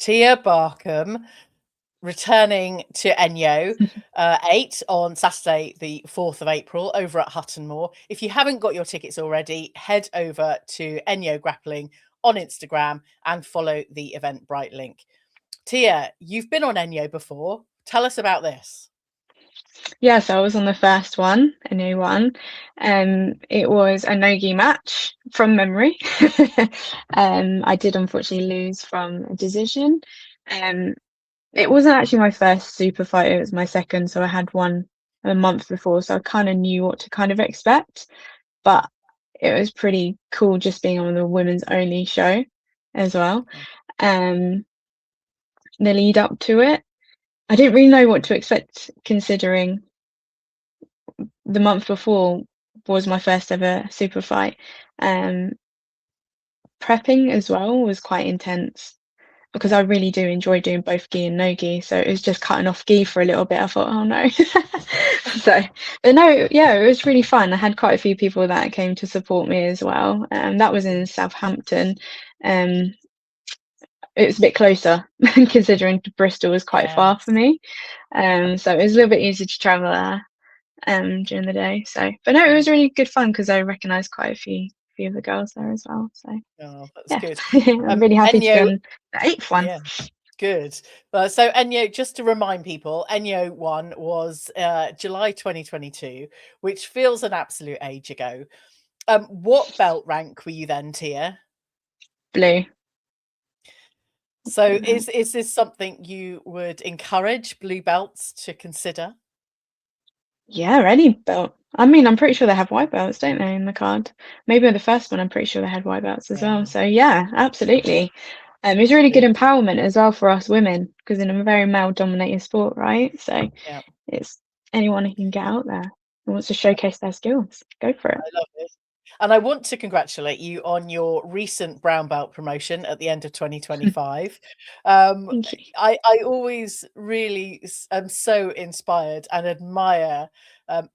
Tiia Barkham returning to ENYO 8 on Saturday, the 4th of April, over at Hutton Moor. If you haven't got your tickets already, head over to ENYO Grappling on Instagram and follow the Eventbrite link. Tiia, you've been on ENYO before. Tell us about this. Yeah, so I was on the first one, ENYO one. It was a Nogi match from memory. I did unfortunately lose from a decision. It wasn't actually my first super fight, it was my second, so I had one a month before, so I kind of knew what to kind of expect. But it was pretty cool just being on the women's only show as well. The lead up to it, I didn't really know what to expect, considering the month before was my first ever super fight. Prepping as well was quite intense because I really do enjoy doing both gi and no gi, so it was just cutting off gi for a little bit. I thought, oh no. But no, yeah, it was really fun. I had quite a few people that came to support me as well. That was in Southampton. It was a bit closer considering Bristol was quite far for me. So it was a little bit easier to travel there during the day. So, but no, it was really good fun because I recognised quite a few of the girls there as well. So that's good. I'm really happy to be on the 8th one. Yeah. Good. So ENYO, just to remind people, ENYO 1 was July 2022, which feels an absolute age ago. What belt rank were you then, Tiia? Blue. So is this something you would encourage blue belts to consider? Yeah, any belt. I mean, I'm pretty sure they have white belts, don't they, in the card? Maybe the first one, I'm pretty sure they had white belts as well. So yeah, absolutely. It's really good empowerment as well for us women, because in a very male-dominated sport, right? So it's anyone who can get out there who wants to showcase their skills, go for it. I love it. And I want to congratulate you on your recent brown belt promotion at the end of 2025. Thank you. I always really am so inspired and admire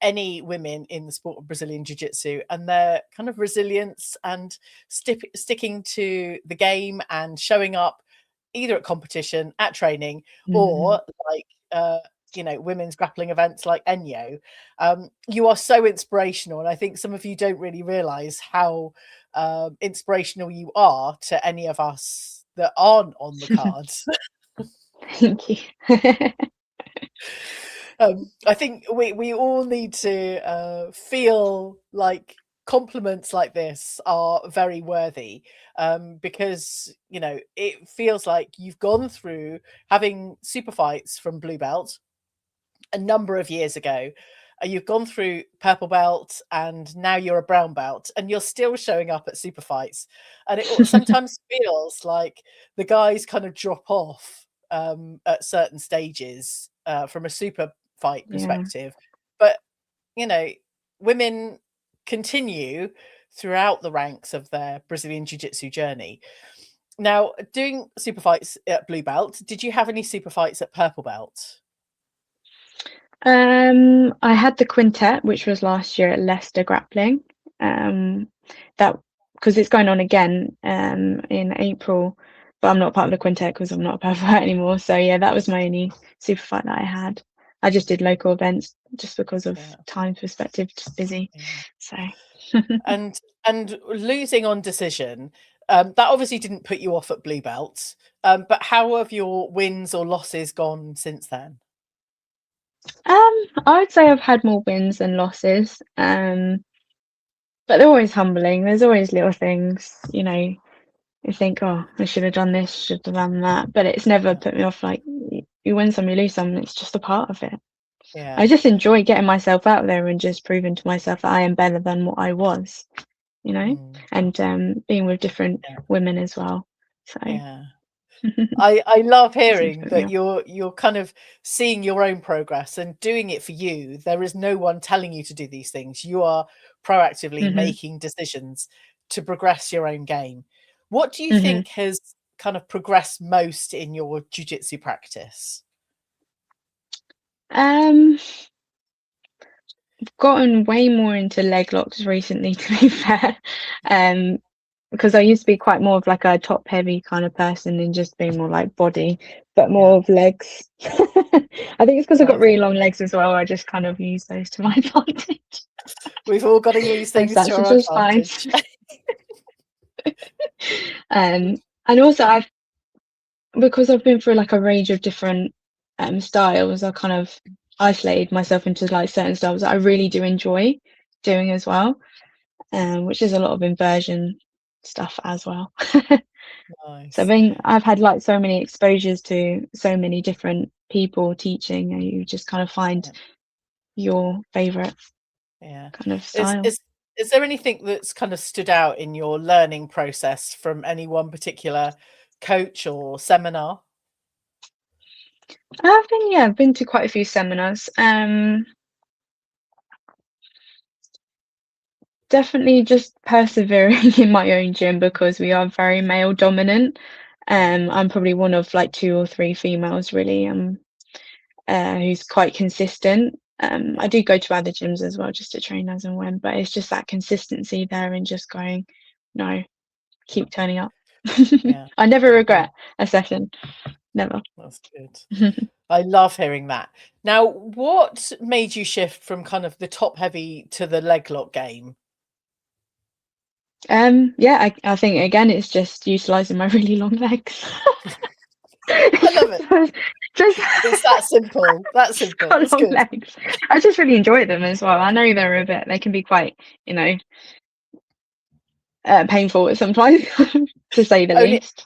any women in the sport of Brazilian Jiu-Jitsu and their kind of resilience and sticking to the game and showing up either at competition, at training, or like women's grappling events like ENYO. You are so inspirational, and I think some of you don't really realize how inspirational you are to any of us that aren't on the cards. Thank you. I think we all need to feel like compliments like this are very worthy, because it feels like you've gone through having super fights from blue belt a number of years ago. You've gone through purple belt and now you're a brown belt and you're still showing up at super fights, and it sometimes feels like the guys kind of drop off at certain stages from a super fight perspective, but women continue throughout the ranks of their Brazilian Jiu-Jitsu journey. Now, doing super fights at blue belt, did you have any super fights at purple belt? I had the quintet, which was last year at Leicester Grappling. That because it's going on again in April, but I'm not part of the quintet because I'm not a purple belt anymore. So yeah, that was my only super fight that I had. I just did local events just because of time perspective, just busy. So and losing on decision, that obviously didn't put you off at blue belt. But how have your wins or losses gone since then? I would say I've had more wins than losses, but they're always humbling. There's always little things, you think, oh, I should have done this, should have done that, but it's never put me off. Like, you win some, you lose some, it's just a part of it. I just enjoy getting myself out there and just proving to myself that I am better than what I was, and being with different women as well. So I love hearing that you're kind of seeing your own progress and doing it for you. There is no one telling you to do these things. You are proactively making decisions to progress your own game. What do you think has kind of progressed most in your jiu-jitsu practice? I've gotten way more into leg locks recently, to be fair. because I used to be quite more of like a top heavy kind of person and just being more like body, but more Yeah. of legs. I think it's because I've got Nice. really long legs as well. I just kind of use those to my advantage. We've all got to use things That's to our just fine. advantage. And also because I've been through like a range of different styles, I kind of isolated myself into like certain styles that I really do enjoy doing as well, which is a lot of inversion stuff as well. So Nice. I've had like so many exposures to so many different people teaching, and you just kind of find your favorite Yeah. kind of Is style. is is there anything that's kind of stood out in your learning process from any one particular coach or seminar? I've been to quite a few seminars. Definitely just persevering in my own gym because we are very male dominant. I'm probably one of like 2 or 3 females really, who's quite consistent. I Yeah. do go to other gyms as well just to train as and when, but it's just that consistency there and just going, no, keep turning up. Yeah. I never Good. regret a session, never. That's good. I love hearing that. Now, what made you shift from kind of the top heavy to the leg lock game? Yeah, I think again it's just utilizing my really long legs. I love it. Just It's that simple. That simple. got It's long good. legs. I just really enjoy them as well. I know they can be quite, painful at sometimes, to say the Only least.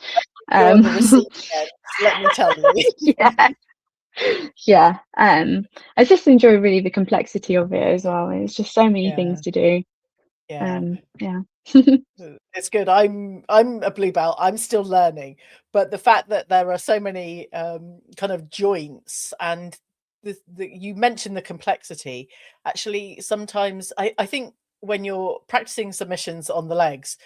you're on the Um, receiving end, let me tell you. yeah, yeah. I just enjoy really the complexity of it as well. It's just so many Yeah. things to do. Yeah. Yeah. It's good. I'm a blue belt. I'm still learning, but the fact that there are so many kind of joints and you mentioned the complexity. Actually, sometimes I think when you're practicing submissions on the legs,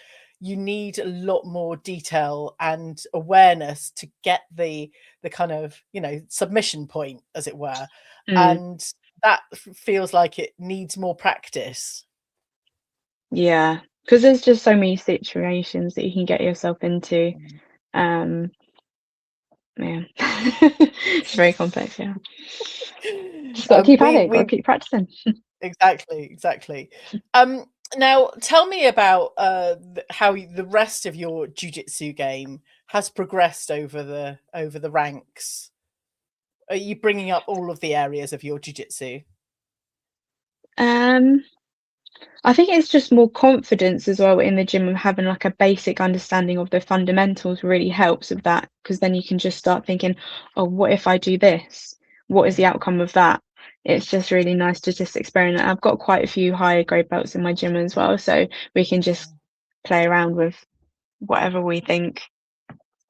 you need a lot more detail and awareness to get the kind of submission point, as it were, Mm, and that feels like it needs more practice. yeah. Because there's just so many situations that you can get yourself into. Um, yeah. It's very complex, yeah. Just gotta keep at it, gotta We keep practicing. exactly. Um, Now tell me about how the rest of your jiu-jitsu game has progressed over the ranks. Are you bringing up all of the areas of your jiu-jitsu? Um, I think it's just more confidence as well in the gym and having like a basic understanding of the fundamentals really helps with that because then you can just start thinking, oh, what if I do this? What is the Yeah, outcome of that? It's just really nice to just experiment. I've got quite a few higher grade belts in my gym as well, so we can just play around with whatever we think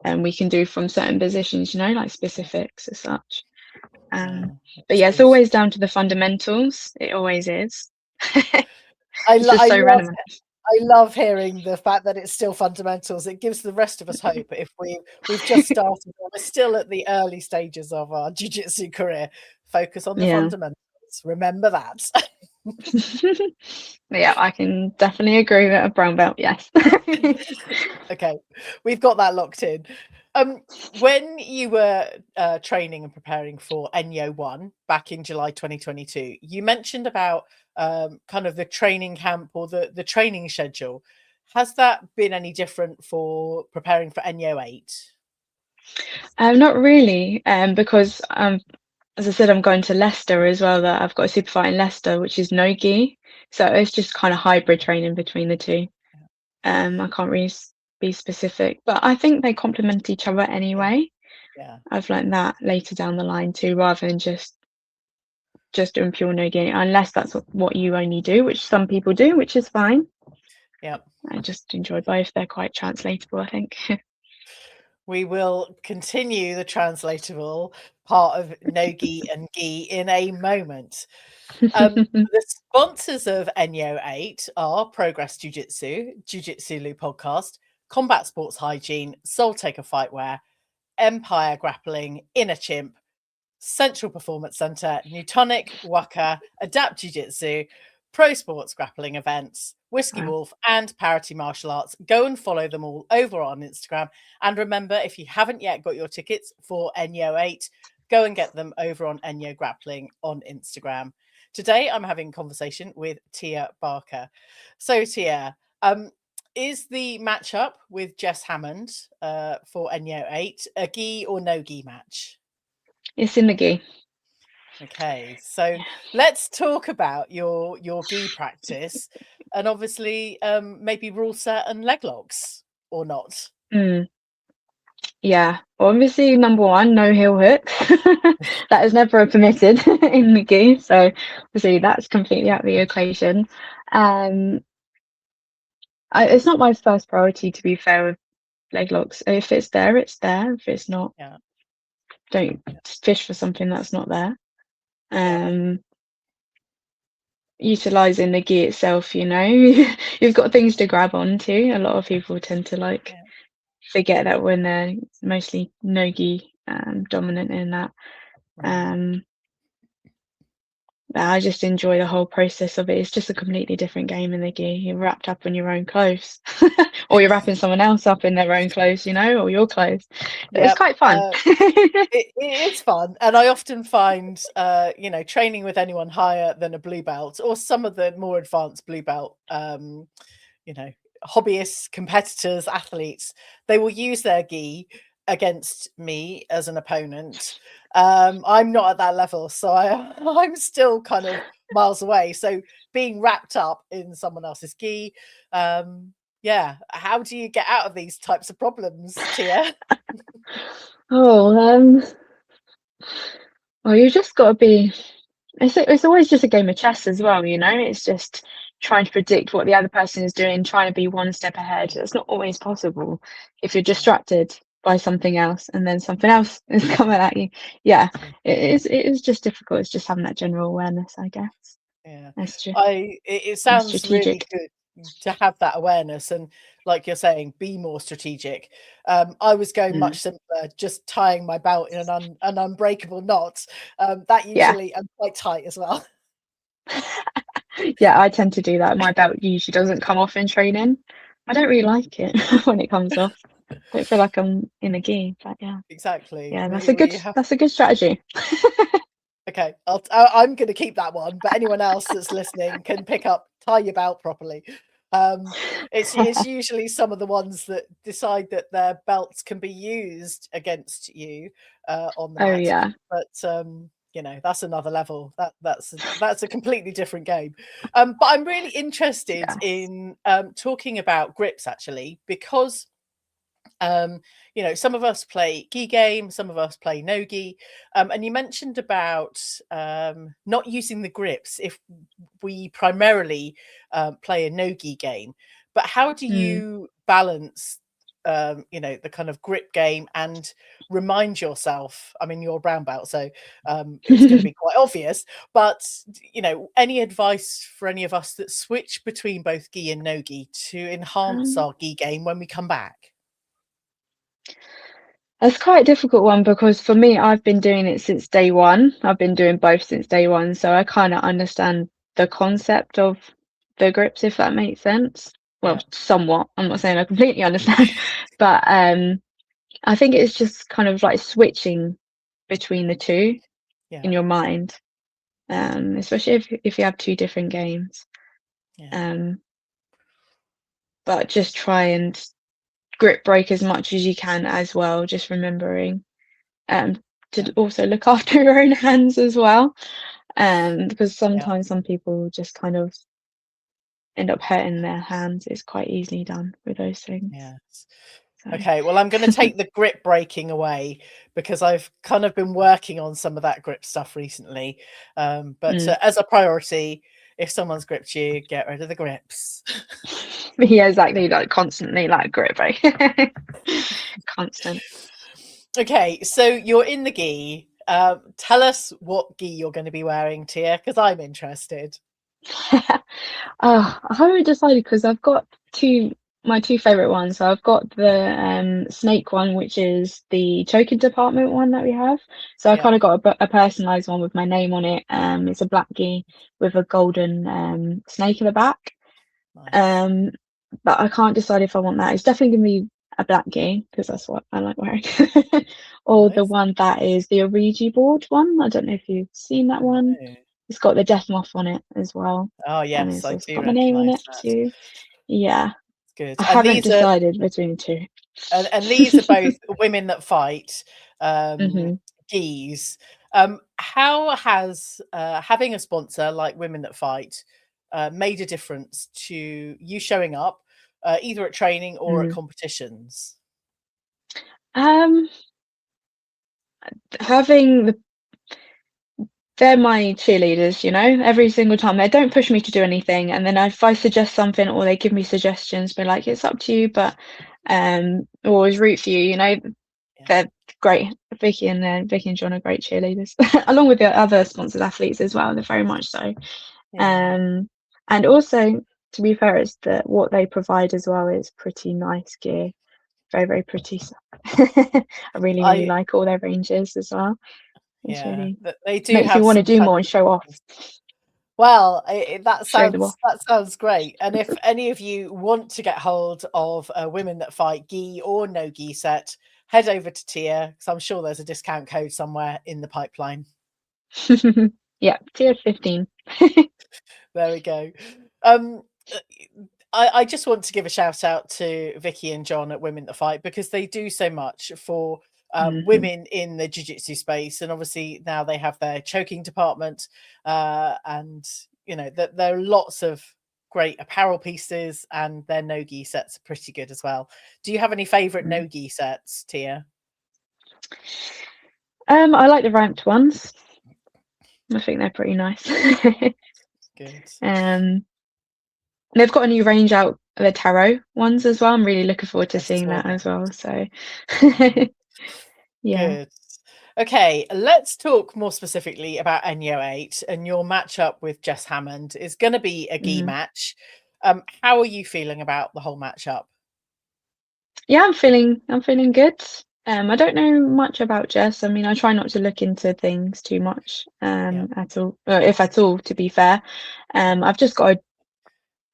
and we can do from certain positions, like yeah, specifics as such. Um, yeah. but That's yeah, it's good. always down to the fundamentals. It always is. I It's lo- just I so love relevant. I love hearing the fact that it's still fundamentals. It gives the rest of us hope. If we've just started, or we're still at the early stages of our jiu-jitsu career, focus on the Yeah. fundamentals. Remember that. Yeah, I can definitely agree with a brown belt, yes. Okay, we've got that locked in. When you were training and preparing for ENYO 1 back in July 2022, you mentioned about kind of the training camp or the training schedule. Has that been any different for preparing for ENYO 8? Not really, because as I said, I'm going to Leicester as well. That I've got a super fight in Leicester, which is Nogi. So it's just kind of hybrid training between the two. I can't really be specific, but I think they complement each other Yeah, anyway. yeah, I've learned that later down the line too, rather than just doing pure Nogi, unless that's what you only do, which some people do, which is fine. yeah. I just enjoy both. They're quite translatable, I think. We will continue the translatable part of Nogi and Gi in a moment. The sponsors of ENYO 8 are Progress Jiu Jitsu, Jiu Jitsu Lou Podcast, Combat Sports Hygiene, Soul Taker Fightwear, Empire Grappling, Inner Chimp, Central Performance Center, Neutonic, Wuka, Adapt Jiu Jitsu, pro sports grappling events, Whiskey Wow. Wolf, and Parity Martial Arts. Go and follow them all over on Instagram. And remember, if you haven't yet got your tickets for ENYO 8, go and get them over on ENYO Grappling on Instagram. Today, I'm having a conversation with Tiia Barkham. So, Tiia, is the matchup with Jess Hammond for ENYO 8 a gi or no gi match? It's in the gi. Okay, so let's talk about your gi practice, and obviously maybe rule set and leg locks or not. Mm. Yeah, obviously number one, no heel hooks. That is never permitted in the gi, so obviously that's completely out of the equation. It's not my first priority, to be fair, with leg locks. If it's there, it's there. If it's not, Yeah, don't fish for something that's not there. yeah, Utilizing the gi itself, you've got things to grab onto. A lot of people tend to yeah, forget that when they're mostly no-gi dominant in that. right. I just enjoy the whole process of it. It's just a completely different game in the gi. You're wrapped up in your own clothes, or you're wrapping someone else up in their own clothes, or your clothes. It's Yep. quite fun. It is fun, and I often find, training with anyone higher than a blue belt or some of the more advanced blue belt, you know, hobbyists, competitors, athletes, they will use their gi against me as an opponent. I'm not at that level, so I'm still kind of miles away. So being wrapped up in someone else's gi, yeah. How do you get out of these types of problems, Tiia? Oh, well, you just got to be. It's always just a game of chess as well, It's just trying to predict what the other person is doing, trying to be one step ahead. It's not always possible if you're distracted by something else and then something else is coming at you. Yeah, Yeah. it is just difficult. It's just having that general awareness, I guess. Yeah. That's just It sounds really strategic. good to have that awareness and, like you're saying, be more strategic. I was going Mm. much simpler, just tying my belt in an unbreakable knot. That Yeah, usually I'm quite tight as well. yeah, I tend to do that. My belt usually doesn't come off in training. I don't really like it when it comes off. Don't feel like I'm in a gi, but yeah. Exactly. Yeah, that's a good We have. that's a good strategy. Okay, I'm going to keep that one, but anyone else that's listening can pick up, tie your belt properly. Um, it's usually some of the ones that decide that their belts can be used against you on the Oh mat, yeah. but that's another level. That's a completely different game. But I'm really interested Yes. in talking about grips actually because some of us play gi game, some of us play no gi, and you mentioned about not using the grips if we primarily play a no gi game, but how do Mm. you balance the kind of grip game and remind yourself? I mean, you're a brown belt, so it's going to be quite obvious, but any advice for any of us that switch between both gi and no gi to enhance Um, our gi game when we come back? that's quite a difficult one because for me, I've been doing it since day one. I've been doing both since day one, so I kind of understand the concept of the grips, if that makes sense. Well, Yeah. somewhat. I'm not saying I completely understand, but I think it's just kind of like switching between the two in Yeah, your mind, especially if you have two different games. yeah, Um, but just try and grip break as much as you can as well, just remembering yeah, to also look after your own hands as well, because yeah, sometimes some people just kind of end up hurting their hands. It's quite easily done with those things. yes. So, Okay, well, I'm going to take the grip breaking away because I've kind of been working on some of that grip stuff recently. But mm. as a priority, if someone's gripped you, get rid of the grips. Yeah, exactly, like constantly like grip break. Constant. Okay, so you're in the gi. Tell us what gi you're going to be wearing, Tia, because I'm interested. I haven't decided because I've got two. my two favorite ones. So I've got the snake one, which is the choking department one that we have. So I Yeah, kind of got a personalized one with my name on it. It's a black gi with a golden snake in the back. nice. Um, but I can't decide if I want that. It's definitely gonna be a black gi because that's what I like wearing. Or the Nice. one that is the Ouija board one. I don't know if you've seen that No. one. It's got the death moth on it as well, Oh, and yes, it's I also do got my name on recognize it that. too. Yeah, Good. I And haven't these are decided between the two. these are both women that fight, hmm gis. How has having a sponsor like Women That Fight made a difference to you showing up, either at training or at Mm. competitions? Um, having they're my cheerleaders, you know, every single time. They don't push me to do anything, and then if I suggest something or they give me suggestions, be like, "It's up to you," but always root for you. You know, Yeah, they're great. Vicky and John are great cheerleaders, along with the other sponsored athletes as well. They're very much so. yeah. Um, and also, to be fair, it's that what they provide as well is pretty nice gear. Very, very pretty. So I really, really I like all their ranges as well. It's yeah, really they do makes me have want to some do more and show off. fantastic. Well, Show them off. that sounds great. And if any of you want to get hold of a Women That Fight gi or no gi set, head over to Tiia because I'm sure there's a discount code somewhere in the pipeline. Yeah, tier 15. There we go. Um, uh, I just want to give a shout out to Vicky and John at Women That Fight because they do so much for hmm women in the jiu-jitsu space, and obviously now they have their choking department, and you know that there are lots of great apparel pieces, and their no-gi sets are pretty good as well. Do you have any favorite no-gi sets, Tiia? I like the ranked ones. I think they're pretty nice. Good. um, they've got a new range out, the tarot ones as well. I'm really looking forward to I seeing saw that that. as well. So, Yeah. yeah. Good. Okay, let's talk more specifically about ENYO 8, and your matchup with Jess Hammond is going to be a gi Mhm. match. How are you feeling about the whole matchup? Yeah, I'm feeling good. I don't know much about Jess. I mean, I try not to look into things too much, Yeah, at all, if at all, to be fair. yeah, I've just got to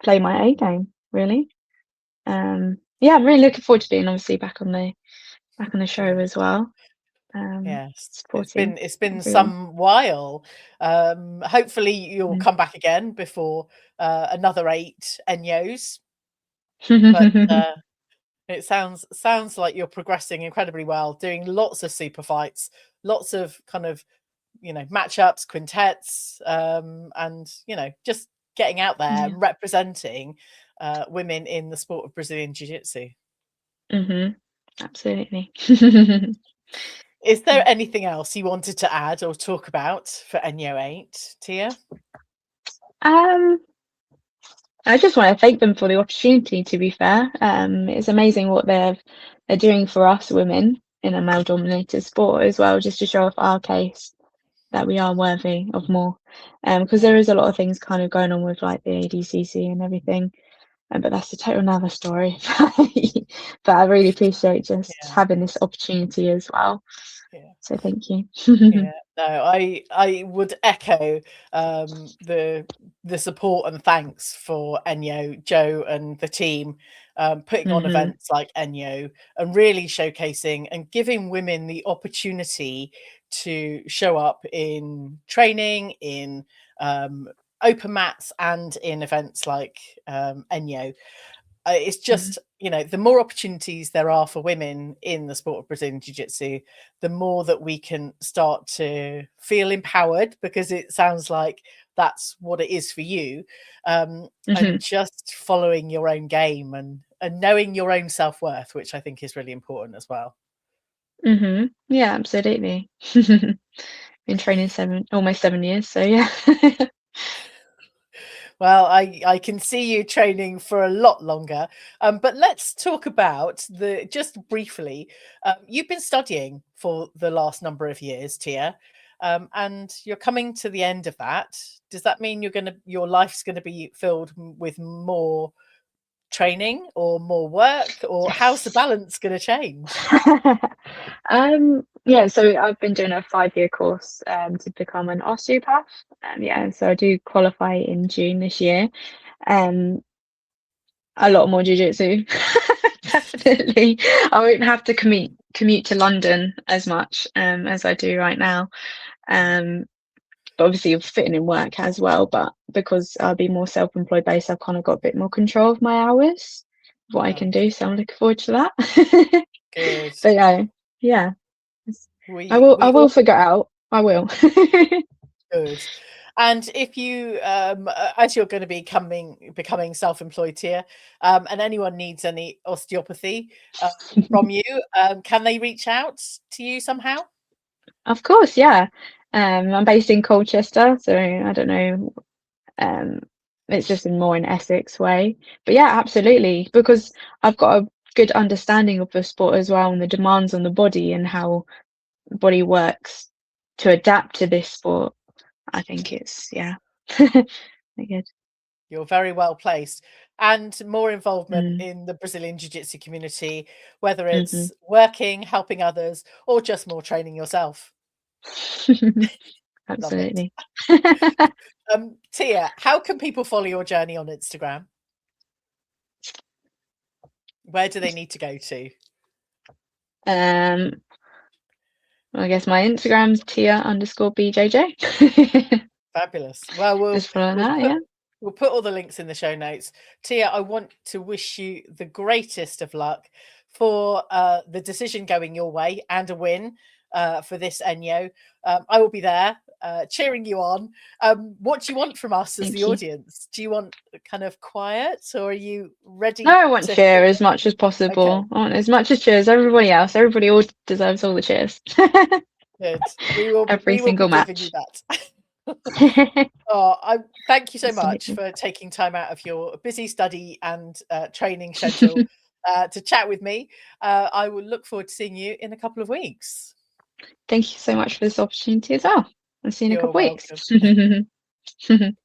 play my A game, really. Yeah, I'm really looking forward to being obviously back on the show good. as well. Yes, Supporting it's been everyone. some while. Hopefully you'll Mm. come back again before another 8 ENYOs, but it sounds like you're progressing incredibly well, doing lots of super fights, lots of kind of matchups, quintets, and just getting out there Yeah. and representing women in the sport of Brazilian Jiu-Jitsu. Mhm. Absolutely. Is there Yeah. anything else you wanted to add or talk about for ENYO 8, Tiia? Um, I just want to thank them for the opportunity, to be fair. It's amazing what they're doing for us women in a male-dominated sport as well, just to show off our case that we are worthy of more. Because Yeah, there is a lot of things kind of going on with like the ADCC and everything, but that's a total another story. But I really appreciate just yeah, having this opportunity as well. yeah. So thank you. Yeah, no, I would echo the support and thanks for ENYO, Joe, and the team putting on hmm events like ENYO and really showcasing and giving women the opportunity to show up in training, in um, open mats, and in events like ENYO. It's just, the more opportunities there are for women in the sport of Brazilian Jiu Jitsu, the more that we can start to feel empowered because it sounds like that's what it is for you. And hmm just following your own game and knowing your own self worth, which I think is really important as well. Yeah, absolutely. Been training almost 7 years, so yeah. Well, I can see you training for a lot longer. But let's talk about just briefly. You've been studying for the last number of years, Tiia, and you're coming to the end of that. Does that mean your life's gonna be filled with more training or more work, or how's the balance going to change? Yeah, so I've been doing a 5-year course to become an osteopath. Yeah, so I do qualify in June this year. A lot more jiu-jitsu. Definitely. I won't have to commute to London as much as I do right now. But obviously fitting in work as well, but because I'll be more self-employed based, I've kind of got a bit more control of my hours, what I can do. Nice. So I'm looking forward to that. Good. But yeah, I We will we all figure it out. I will. good. And if you, as you're going to be becoming self-employed here, and anyone needs any osteopathy from you, can they reach out to you somehow? Of course, yeah. I'm based in Colchester, so I don't know. Um, it's just in more in Essex way. But yeah, absolutely, because I've got a good understanding of the sport as well and the demands on the body and how the body works to adapt to this sport. I think it's very good. You're very well placed, and more involvement Mm, in the Brazilian Jiu-Jitsu community, whether mhm. it's working, helping others, or just more training yourself. Love it. Absolutely. Tiia, how can people follow your journey on Instagram? Where do they need to go to? Um, I guess my Instagram's Tiia_BJJ. Fabulous. Well, Just follow we'll that, put yeah. we'll put all the links in the show notes. Tiia, I want to wish you the greatest of luck for the decision going your way and a win for this ENYO. I will be there cheering you on. What do you want from us as the Thank you. audience? Do you want kind of quiet, or are you No, ready I want to cheer hit as much as it? Okay, possible. I want as much as cheer as everybody else. Everybody all deserves all the cheers. good. Every We will be single giving you match. that. Oh, I thank you so much Absolutely. for taking time out of your busy study and training schedule to chat with me. I will look forward to seeing you in a couple of weeks. Thank you so much for this opportunity as well. I'll see you in a You're couple of welcome. weeks.